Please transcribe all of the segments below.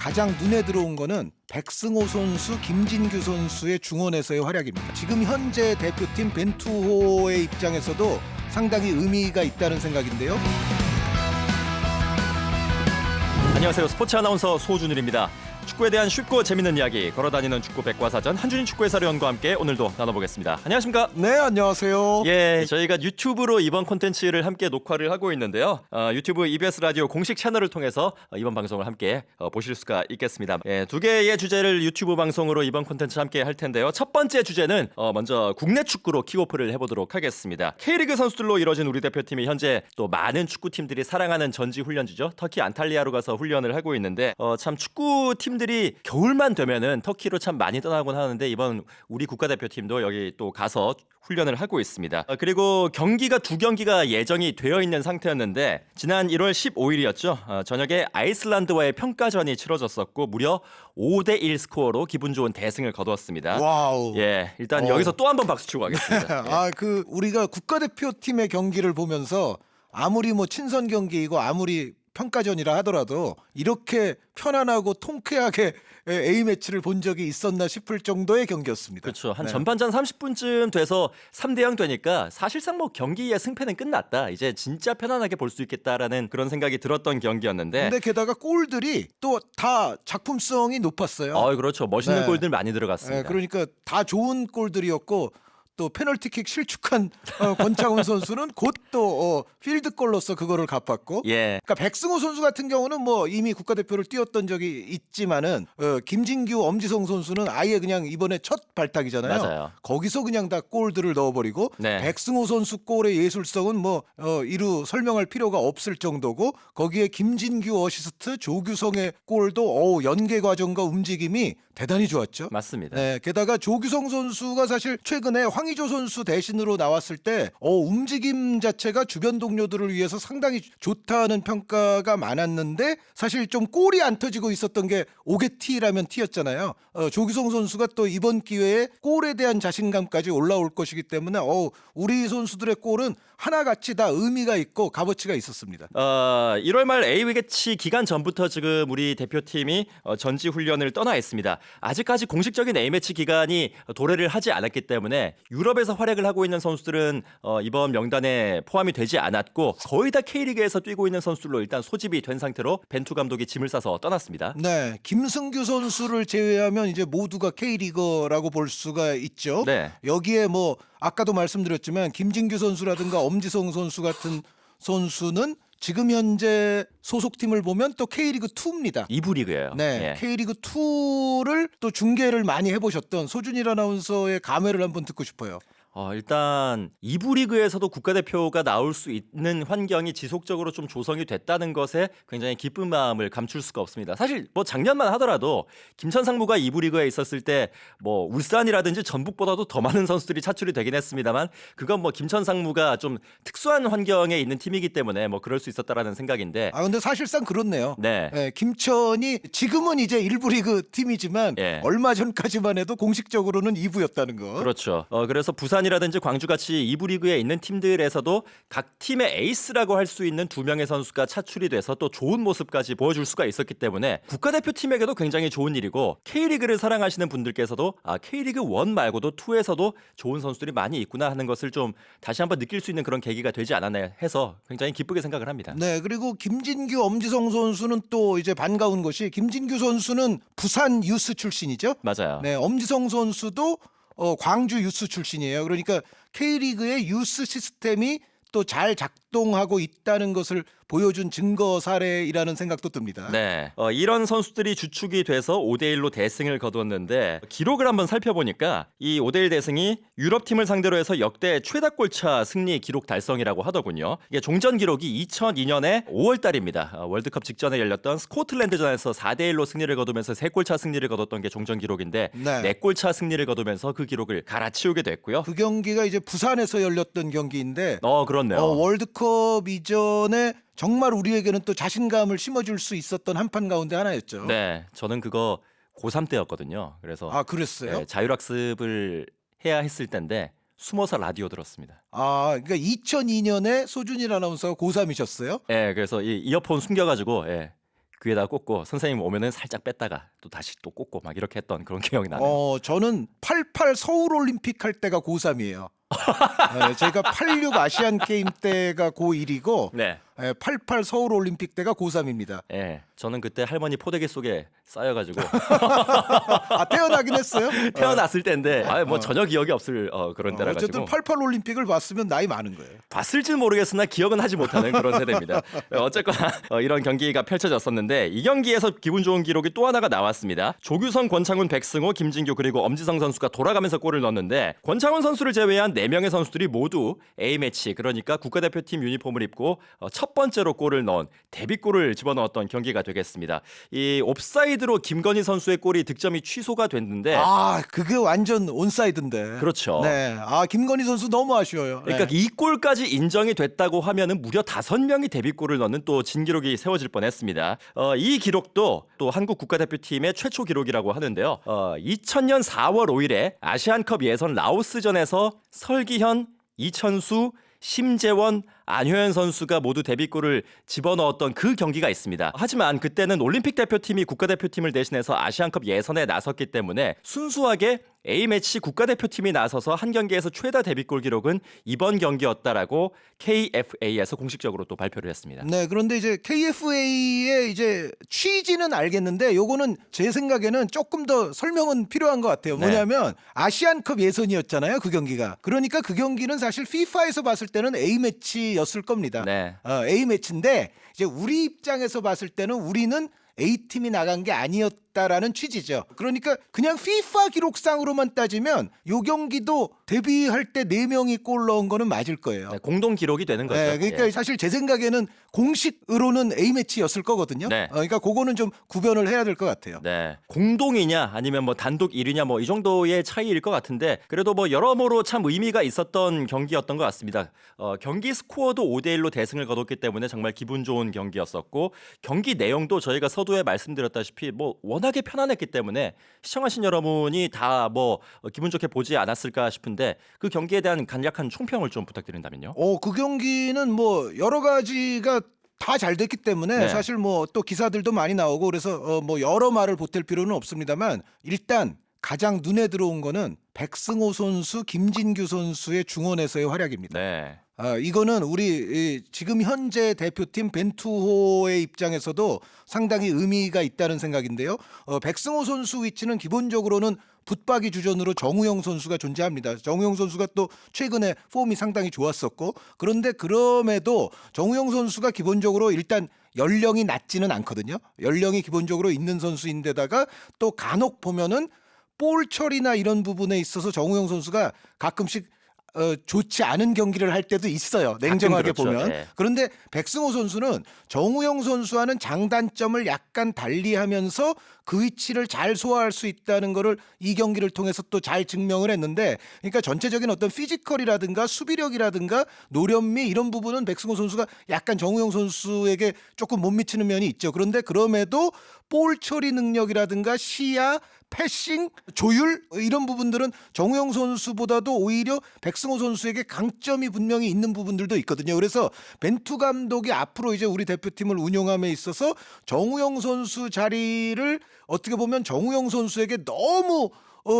가장 눈에 들어온 거는 백승호 선수, 김진규 선수의 중원에서의 활약입니다. 지금 현재 대표팀 벤투호의 입장에서도 상당히 의미가 있다는 생각인데요. 안녕하세요. 스포츠 아나운서 소준일입니다. 축구에 대한 쉽고 재밌는 이야기 걸어다니는 축구 백과사전 한준희 축구 해설위원과 함께 오늘도 나눠보겠습니다. 안녕하십니까? 네, 안녕하세요. 예, 저희가 유튜브로 이번 콘텐츠를 함께 녹화를 하고 있는데요. 유튜브 EBS 라디오 공식 채널을 통해서 이번 방송을 함께 보실 수가 있겠습니다. 예, 두 개의 주제를 유튜브 방송으로 이번 콘텐츠 함께 할 텐데요. 첫 번째 주제는 먼저 국내 축구로 킥오프를 해보도록 하겠습니다. K리그 선수들로 이뤄진 우리 대표팀이 현재 또 많은 축구팀들이 사랑하는 전지 훈련지죠. 터키 안탈리아로 가서 훈련을 하고 있는데 참 축구팀들이 겨울만 되면은 터키로 참 많이 떠나곤 하는데 이번 우리 국가대표팀도 여기 또 가서 훈련을 하고 있습니다. 그리고 경기가 두 경기가 예정이 되어 있는 상태였는데 지난 1월 15일이었죠. 저녁에 아이슬란드와의 평가전이 치러졌었고 무려 5대1 스코어로 기분 좋은 대승을 거두었습니다. 와우. 예, 일단 여기서 또 한 번 박수 치고 가겠습니다. 예. 우리가 국가대표팀의 경기를 보면서 아무리 친선 경기이고 아무리 평가전이라 하더라도 이렇게 편안하고 통쾌하게 A매치를 본 적이 있었나 싶을 정도의 경기였습니다. 그렇죠. 한 네. 전반전 30분쯤 돼서 3대0 되니까 사실상 사실상 경기의 승패는 끝났다. 이제 진짜 편안하게 볼 수 있겠다라는 그런 생각이 들었던 경기였는데. 근데 게다가 골들이 또 다 작품성이 높았어요. 그렇죠. 멋있는 네. 골들 많이 들어갔습니다. 그러니까 다 좋은 골들이었고 또 페널티킥 실축한 권창훈 선수는 곧 또 필드골로서 그거를 갚았고. 예. 그러니까 백승호 선수 같은 경우는 이미 국가대표를 뛰었던 적이 있지만은 김진규, 엄지성 선수는 아예 그냥 이번에 첫 발탁이잖아요. 맞아요. 거기서 그냥 다 골들을 넣어버리고 네. 백승호 선수 골의 예술성은 이루 설명할 필요가 없을 정도고 거기에 김진규 어시스트, 조규성의 골도 연계 과정과 움직임이 대단히 좋았죠. 맞습니다. 네, 게다가 조규성 선수가 사실 최근에 황의조 선수 대신으로 나왔을 때 움직임 자체가 주변 동료들을 위해서 상당히 좋다는 평가가 많았는데 사실 좀 골이 안 터지고 있었던 게 오게티라면 티였잖아요. 조규성 선수가 또 이번 기회에 골에 대한 자신감까지 올라올 것이기 때문에 우리 선수들의 골은 하나같이 다 의미가 있고 값어치가 있었습니다. 1월 말 A매치 기간 전부터 지금 우리 대표팀이 전지 훈련을 떠나 있습니다. 아직까지 공식적인 A매치 기간이 도래를 하지 않았기 때문에 유럽에서 활약을 하고 있는 선수들은 이번 명단에 포함이 되지 않았고 거의 다 K리그에서 뛰고 있는 선수들로 일단 소집이 된 상태로 벤투 감독이 짐을 싸서 떠났습니다. 네, 김승규 선수를 제외하면 이제 모두가 K리거라고 볼 수가 있죠. 네. 여기에 아까도 말씀드렸지만 김진규 선수라든가 엄지성 선수 같은 선수는 지금 현재 소속팀을 보면 또 K리그 2입니다. 2부 리그예요. 네, 예. K리그 2를 또 중계를 많이 해보셨던 소준일 아나운서의 감회를 한번 듣고 싶어요. 일단 2부 리그에서도 국가대표가 나올 수 있는 환경이 지속적으로 좀 조성이 됐다는 것에 굉장히 기쁜 마음을 감출 수가 없습니다. 사실 작년만 하더라도 김천상무가 2부 리그에 있었을 때 울산이라든지 전북보다도 더 많은 선수들이 차출이 되긴 했습니다만 그건 김천상무가 좀 특수한 환경에 있는 팀이기 때문에 그럴 수 있었다라는 생각인데. 근데 사실상 그렇네요. 네. 김천이 지금은 이제 1부 리그 팀이지만 예. 얼마 전까지만 해도 공식적으로는 2부였다는 거. 그렇죠. 그래서 부산이라든지 광주같이 2부 리그에 있는 팀들에서도 각 팀의 에이스라고 할 수 있는 2명의 선수가 차출이 돼서 또 좋은 모습까지 보여줄 수가 있었기 때문에 국가대표팀에게도 굉장히 좋은 일이고 K리그를 사랑하시는 분들께서도 K리그 1 말고도 2에서도 좋은 선수들이 많이 있구나 하는 것을 좀 다시 한번 느낄 수 있는 그런 계기가 되지 않았나 해서 굉장히 기쁘게 생각을 합니다. 네, 그리고 김진규, 엄지성 선수는 또 이제 반가운 것이 김진규 선수는 부산 유스 출신이죠. 맞아요. 네, 엄지성 선수도 광주 유스 출신이에요. 그러니까 K리그의 유스 시스템이 또 잘 작동하고 있다는 것을 보여준 증거 사례이라는 생각도 듭니다. 네, 이런 선수들이 주축이 돼서 5대1로 대승을 거두었는데 기록을 한번 살펴보니까 이 5대1 대승이 유럽팀을 상대로 해서 역대 최다 골차 승리 기록 달성이라고 하더군요. 이게 종전 기록이 2002년에 5월 달입니다. 월드컵 직전에 열렸던 스코틀랜드전에서 4대1로 승리를 거두면서 3골차 승리를 거뒀던 게 종전 기록인데 네. 4골차 승리를 거두면서 그 기록을 갈아치우게 됐고요. 그 경기가 이제 부산에서 열렸던 경기인데 그렇네요. 월드컵 이전에 정말 우리에게는 또 자신감을 심어줄 수 있었던 한판 가운데 하나였죠. 네, 저는 그거 고3 때였거든요. 그래서 그랬어요? 네, 자율학습을 해야 했을 때인데 숨어서 라디오 들었습니다. 그러니까 2002년에 소준일 아나운서가 고3이셨어요? 예, 그래서 이 이어폰 숨겨가지고 귀에다 꽂고 선생님 오면은 살짝 뺐다가 또 다시 또 꽂고 막 이렇게 했던 그런 기억이 나네요. 저는 88 서울 올림픽 할 때가 고3이에요. 네, 제가 86 아시안 게임 때가 고1이고 네. 88 서울 올림픽 때가 고3입니다. 예. 저는 그때 할머니 포대기 속에 쌓여가지고 태어나긴 했어요. 태어났을 때인데 뭐 전혀 기억이 없을 그런 때라 가지고 어쨌든 88 올림픽을 봤으면 나이 많은 거예요. 봤을진 모르겠으나 기억은 하지 못하는 그런 세대입니다. 어쨌거나 이런 경기가 펼쳐졌었는데 이 경기에서 기분 좋은 기록이 또 하나가 나왔습니다. 조규성, 권창훈, 백승호, 김진규 그리고 엄지성 선수가 돌아가면서 골을 넣었는데 권창훈 선수를 제외한 4명의 선수들이 모두 A매치 그러니까 국가대표팀 유니폼을 입고 첫 번째로 골을 넣은 데뷔골을 집어넣었던 경기가 되겠습니다. 이 옵사이드로 김건희 선수의 골이 득점이 취소가 됐는데 그게 완전 온사이드인데. 그렇죠. 네. 김건희 선수 너무 아쉬워요. 그러니까 네. 이 골까지 인정이 됐다고 하면은 무려 5명이 데뷔골을 넣는 또 진기록이 세워질 뻔했습니다. 이 기록도 또 한국 국가대표팀의 최초 기록이라고 하는데요. 2000년 4월 5일에 아시안컵 예선 라오스전에서 설기현, 이천수, 심재원, 안효연 선수가 모두 데뷔골을 집어넣었던 그 경기가 있습니다. 하지만 그때는 올림픽 대표팀이 국가대표팀을 대신해서 아시안컵 예선에 나섰기 때문에 순수하게 A매치 국가대표팀이 나서서 한 경기에서 최다 데뷔골 기록은 이번 경기였다라고 KFA에서 공식적으로 또 발표를 했습니다. 네, 그런데 이제 KFA의 이제 취지는 알겠는데 요거는 제 생각에는 조금 더 설명은 필요한 것 같아요. 네. 뭐냐면 아시안컵 예선이었잖아요, 그 경기가. 그러니까 그 경기는 사실 FIFA에서 봤을 때는 A 매치였을 겁니다. 네. A 매치인데 이제 우리 입장에서 봤을 때는 우리는 A 팀이 나간 게 아니었다라는 취지죠. 그러니까 그냥 FIFA 기록상으로만 따지면 요 경기도 데뷔할 때 4명이 골 넣은 거는 맞을 거예요. 네, 공동 기록이 되는 거죠. 네, 그러니까 예. 사실 제 생각에는 공식으로는 A 매치였을 거거든요. 네. 그러니까 그거는 좀 구별을 해야 될 것 같아요. 네. 공동이냐 아니면 뭐 단독 1위냐 뭐 이 정도의 차이일 것 같은데 그래도 뭐 여러모로 참 의미가 있었던 경기였던 것 같습니다. 경기 스코어도 5대1로 대승을 거뒀기 때문에 정말 기분 좋은 경기였었고 경기 내용도 저희가 서두에 말씀드렸다시피 뭐 워낙에 편안했기 때문에 시청하신 여러분이 다 뭐 기분 좋게 보지 않았을까 싶은데 그 경기에 대한 간략한 총평을 좀 부탁드린다면요. 그 경기는 뭐 여러 가지가 다 잘 됐기 때문에 네. 사실 뭐 또 기사들도 많이 나오고 그래서 뭐 여러 말을 보탤 필요는 없습니다만 일단 가장 눈에 들어온 거는 백승호 선수, 김진규 선수의 중원에서의 활약입니다. 네. 이거는 우리 지금 현재 대표팀 벤투호의 입장에서도 상당히 의미가 있다는 생각인데요. 백승호 선수 위치는 기본적으로는 붙박이 주전으로 정우영 선수가 존재합니다. 정우영 선수가 또 최근에 폼이 상당히 좋았었고 그런데 그럼에도 정우영 선수가 기본적으로 일단 연령이 낮지는 않거든요. 연령이 기본적으로 있는 선수인데다가 또 간혹 보면은 볼 처리나 이런 부분에 있어서 정우영 선수가 가끔씩 좋지 않은 경기를 할 때도 있어요. 냉정하게 그렇죠. 보면. 네. 그런데 백승호 선수는 정우영 선수와는 장단점을 약간 달리하면서 그 위치를 잘 소화할 수 있다는 거를 이 경기를 통해서 또 잘 증명을 했는데 그러니까 전체적인 어떤 피지컬이라든가 수비력이라든가 노련미 이런 부분은 백승호 선수가 약간 정우영 선수에게 조금 못 미치는 면이 있죠. 그런데 그럼에도 볼 처리 능력이라든가 시야 패싱, 조율 이런 부분들은 정우영 선수보다도 오히려 백승호 선수에게 강점이 분명히 있는 부분들도 있거든요. 그래서 벤투 감독이 앞으로 이제 우리 대표팀을 운영함에 있어서 정우영 선수 자리를 어떻게 보면 정우영 선수에게 너무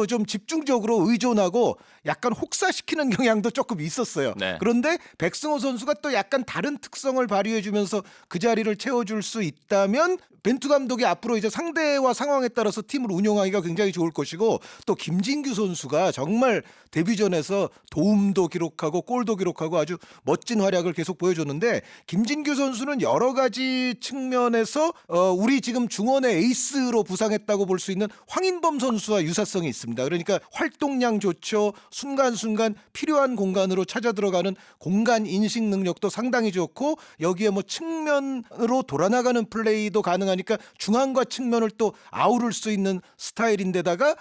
좀 집중적으로 의존하고 약간 혹사시키는 경향도 조금 있었어요. 네. 그런데 백승호 선수가 또 약간 다른 특성을 발휘해주면서 그 자리를 채워줄 수 있다면 벤투 감독이 앞으로 이제 상대와 상황에 따라서 팀을 운영하기가 굉장히 좋을 것이고 또 김진규 선수가 정말 데뷔전에서 도움도 기록하고 골도 기록하고 아주 멋진 활약을 계속 보여줬는데 김진규 선수는 여러 가지 측면에서 우리 지금 중원의 에이스로 부상했다고 볼 수 있는 황인범 선수와 유사성이 있습니다. 그러니까 활동량 좋죠. 순간순간 필요한 공간으로 찾아 들어가는 공간 인식 능력도 상당히 좋고 여기에 뭐 측면으로 돌아나가는 플레이도 가능하니까 중앙과 측면을 또 아우를 수 있는 스타일인데다가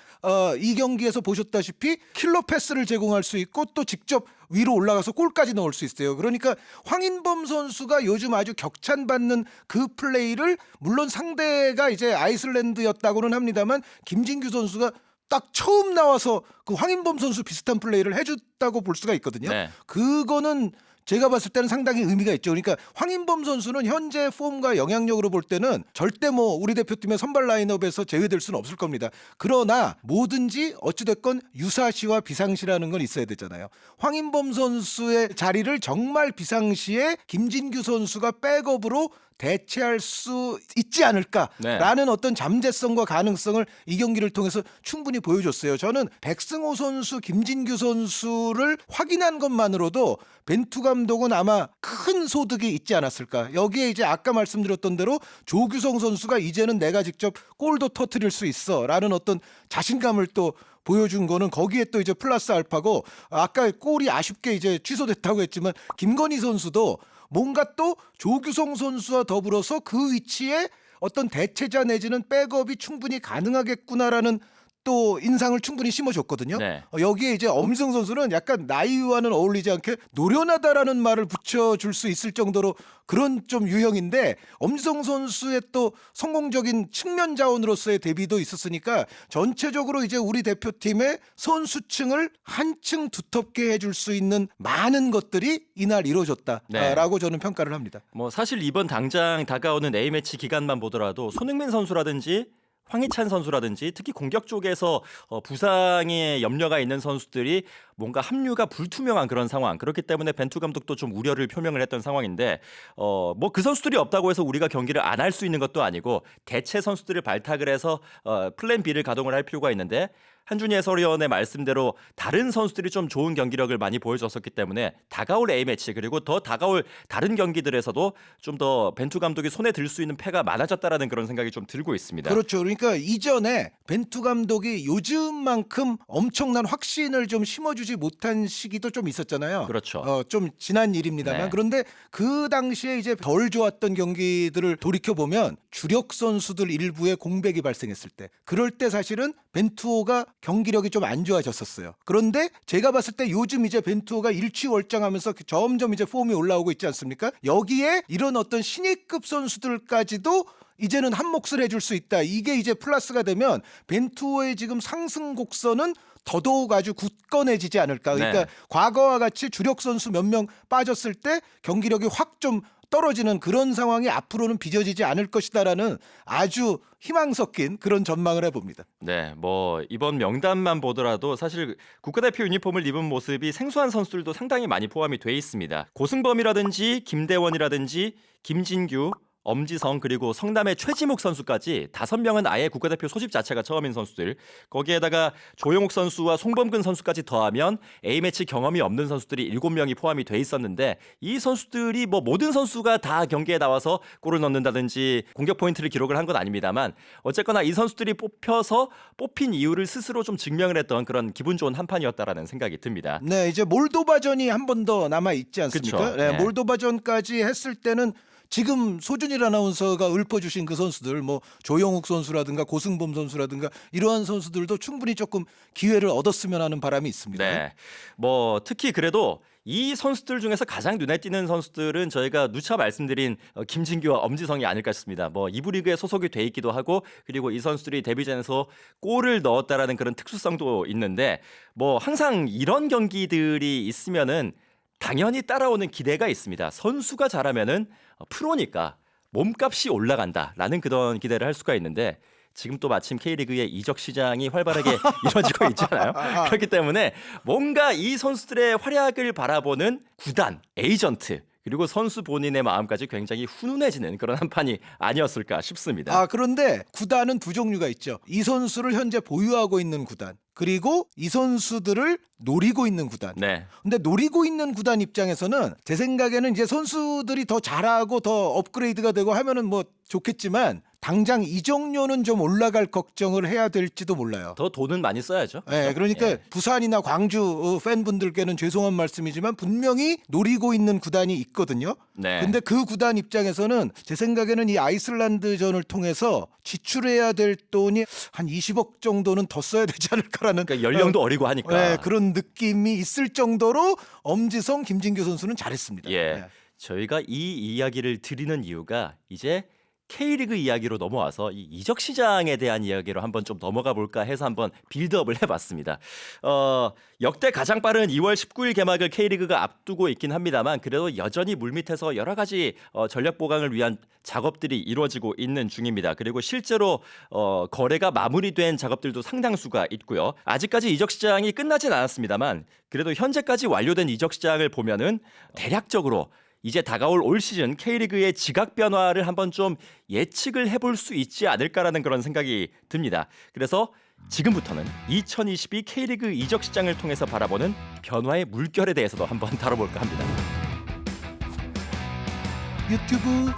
이 경기에서 보셨다시피 킬러 패스를 제공할 수 있고 또 직접 위로 올라가서 골까지 넣을 수 있어요. 그러니까 황인범 선수가 요즘 아주 격찬받는 그 플레이를 물론 상대가 이제 아이슬란드였다고는 합니다만 김진규 선수가 딱 처음 나와서 그 황인범 선수 비슷한 플레이를 해줬다고 볼 수가 있거든요. 네. 그거는 제가 봤을 때는 상당히 의미가 있죠. 그러니까 황인범 선수는 현재 폼과 영향력으로 볼 때는 절대 뭐 우리 대표팀의 선발 라인업에서 제외될 수는 없을 겁니다. 그러나 뭐든지 어찌됐건 유사시와 비상시라는 건 있어야 되잖아요. 황인범 선수의 자리를 정말 비상시에 김진규 선수가 백업으로 대체할 수 있지 않을까라는 어떤 잠재성과 가능성을 이 경기를 통해서 충분히 보여줬어요. 저는 백승호 선수, 김진규 선수를 확인한 것만으로도 벤투 감독은 아마 큰 소득이 있지 않았을까. 여기에 이제 아까 말씀드렸던 대로 조규성 선수가 이제는 내가 직접 골도 터뜨릴 수 있어라는 어떤 자신감을 또 보여준 거는 거기에 또 이제 플러스 알파고, 아까 골이 아쉽게 이제 취소됐다고 했지만 김건희 선수도 뭔가 또 조규성 선수와 더불어서 그 위치에 어떤 대체자 내지는 백업이 충분히 가능하겠구나라는 또 인상을 충분히 심어줬거든요. 네. 여기에 이제 엄지성 선수는 약간 나이와는 어울리지 않게 노련하다라는 말을 붙여줄 수 있을 정도로 그런 좀 유형인데, 엄지성 선수의 또 성공적인 측면 자원으로서의 데뷔도 있었으니까 전체적으로 이제 우리 대표팀의 선수층을 한층 두텁게 해줄 수 있는 많은 것들이 이날 이루어졌다라고 저는 평가를 합니다. 뭐 사실 이번 당장 다가오는 A매치 기간만 보더라도 손흥민 선수라든지 황희찬 선수라든지 특히 공격 쪽에서 부상의 염려가 있는 선수들이 뭔가 합류가 불투명한 그런 상황. 그렇기 때문에 벤투 감독도 좀 우려를 표명을 했던 상황인데 뭐 그 선수들이 없다고 해서 우리가 경기를 안 할 수 있는 것도 아니고 대체 선수들을 발탁을 해서 플랜 B를 가동을 할 필요가 있는데, 한준희 해설위원의 말씀대로 다른 선수들이 좀 좋은 경기력을 많이 보여줬었기 때문에 다가올 A매치 그리고 더 다가올 다른 경기들에서도 좀 더 벤투 감독이 손에 들 수 있는 패가 많아졌다라는 그런 생각이 좀 들고 있습니다. 그렇죠. 그러니까 이전에 벤투 감독이 요즘만큼 엄청난 확신을 좀 심어주지 못한 시기도 좀 있었잖아요. 그렇죠. 좀 지난 일입니다만. 네. 그런데 그 당시에 이제 덜 좋았던 경기들을 돌이켜 보면 주력 선수들 일부에 공백이 발생했을 때, 그럴 때 사실은 벤투호가 경기력이 좀 안 좋아졌었어요. 그런데 제가 봤을 때 요즘 이제 벤투호가 일취월장하면서 점점 이제 폼이 올라오고 있지 않습니까? 여기에 이런 어떤 신예급 선수들까지도 이제는 한 몫을 해줄 수 있다. 이게 이제 플러스가 되면 벤투호의 지금 상승 곡선은 더더욱 아주 굳건해지지 않을까. 그러니까 네. 과거와 같이 주력 선수 몇 명 빠졌을 때 경기력이 확 좀 떨어지는 그런 상황이 앞으로는 빚어지지 않을 것이다라는 아주 희망 섞인 그런 전망을 해봅니다. 네, 뭐 이번 명단만 보더라도 사실 국가대표 유니폼을 입은 모습이 생소한 선수들도 상당히 많이 포함이 돼 있습니다. 고승범이라든지 김대원이라든지 김진규, 엄지성 그리고 성남의 최지묵 선수까지 5명은 아예 국가대표 소집 자체가 처음인 선수들, 거기에다가 조용욱 선수와 송범근 선수까지 더하면 A매치 경험이 없는 선수들이 7명이 포함이 돼 있었는데, 이 선수들이 뭐 모든 선수가 다 경기에 나와서 골을 넣는다든지 공격 포인트를 기록을 한 건 아닙니다만 어쨌거나 이 선수들이 뽑힌 이유를 스스로 좀 증명을 했던 그런 기분 좋은 한 판이었다라는 생각이 듭니다. 네, 이제 몰도바전이 한 번 더 남아 있지 않습니까? 그쵸. 네, 네. 몰도바전까지 했을 때는 지금 소준일 아나운서가 읊어주신 그 선수들, 뭐 조영욱 선수라든가 고승범 선수라든가 이러한 선수들도 충분히 조금 기회를 얻었으면 하는 바람이 있습니다. 네, 뭐 특히 그래도 이 선수들 중에서 가장 눈에 띄는 선수들은 저희가 누차 말씀드린 김진규와 엄지성이 아닐까 싶습니다. 뭐 2부 리그에 소속이 돼 있기도 하고, 그리고 이 선수들이 데뷔전에서 골을 넣었다라는 그런 특수성도 있는데, 뭐 항상 이런 경기들이 있으면은 당연히 따라오는 기대가 있습니다. 선수가 잘하면은 프로니까 몸값이 올라간다라는 그런 기대를 할 수가 있는데, 지금 또 마침 K리그의 이적 시장이 활발하게 이루어지고 있잖아요. 그렇기 때문에 뭔가 이 선수들의 활약을 바라보는 구단, 에이전트, 그리고 선수 본인의 마음까지 굉장히 훈훈해지는 그런 한 판이 아니었을까 싶습니다. 그런데 구단은 두 종류가 있죠. 이 선수를 현재 보유하고 있는 구단, 그리고 이 선수들을 노리고 있는 구단. 네. 근데 노리고 있는 구단 입장에서는 제 생각에는 이제 선수들이 더 잘하고 더 업그레이드가 되고 하면은 뭐 좋겠지만, 당장 이적료는 좀 올라갈 걱정을 해야 될지도 몰라요. 더 돈은 많이 써야죠. 네, 그러니까 예. 부산이나 광주 팬분들께는 죄송한 말씀이지만 분명히 노리고 있는 구단이 있거든요. 네. 근데 그 구단 입장에서는 제 생각에는 이 아이슬란드전을 통해서 지출해야 될 돈이 한 20억 정도는 더 써야 되지 않을까라는, 그러니까 연령도 어리고 하니까. 네, 그런 느낌이 있을 정도로 엄지성, 김진규 선수는 잘했습니다. 예. 네. 저희가 이 이야기를 드리는 이유가 이제 K리그 이야기로 넘어와서 이 이적 시장에 대한 이야기로 한번 좀 넘어가 볼까 해서 한번 빌드업을 해봤습니다. 역대 가장 빠른 2월 19일 개막을 K리그가 앞두고 있긴 합니다만 그래도 여전히 물밑에서 여러 가지 전력 보강을 위한 작업들이 이루어지고 있는 중입니다. 그리고 실제로 거래가 마무리된 작업들도 상당수가 있고요. 아직까지 이적 시장이 끝나진 않았습니다만 그래도 현재까지 완료된 이적 시장을 보면은 대략적으로 이제 다가올 올 시즌 K리그의 지각 변화를 한번 좀 예측을 해볼 수 있지 않을까라는 그런 생각이 듭니다. 그래서 지금부터는 2022 K리그 이적 시장을 통해서 바라보는 변화의 물결에 대해서도 한번 다뤄볼까 합니다. 유튜브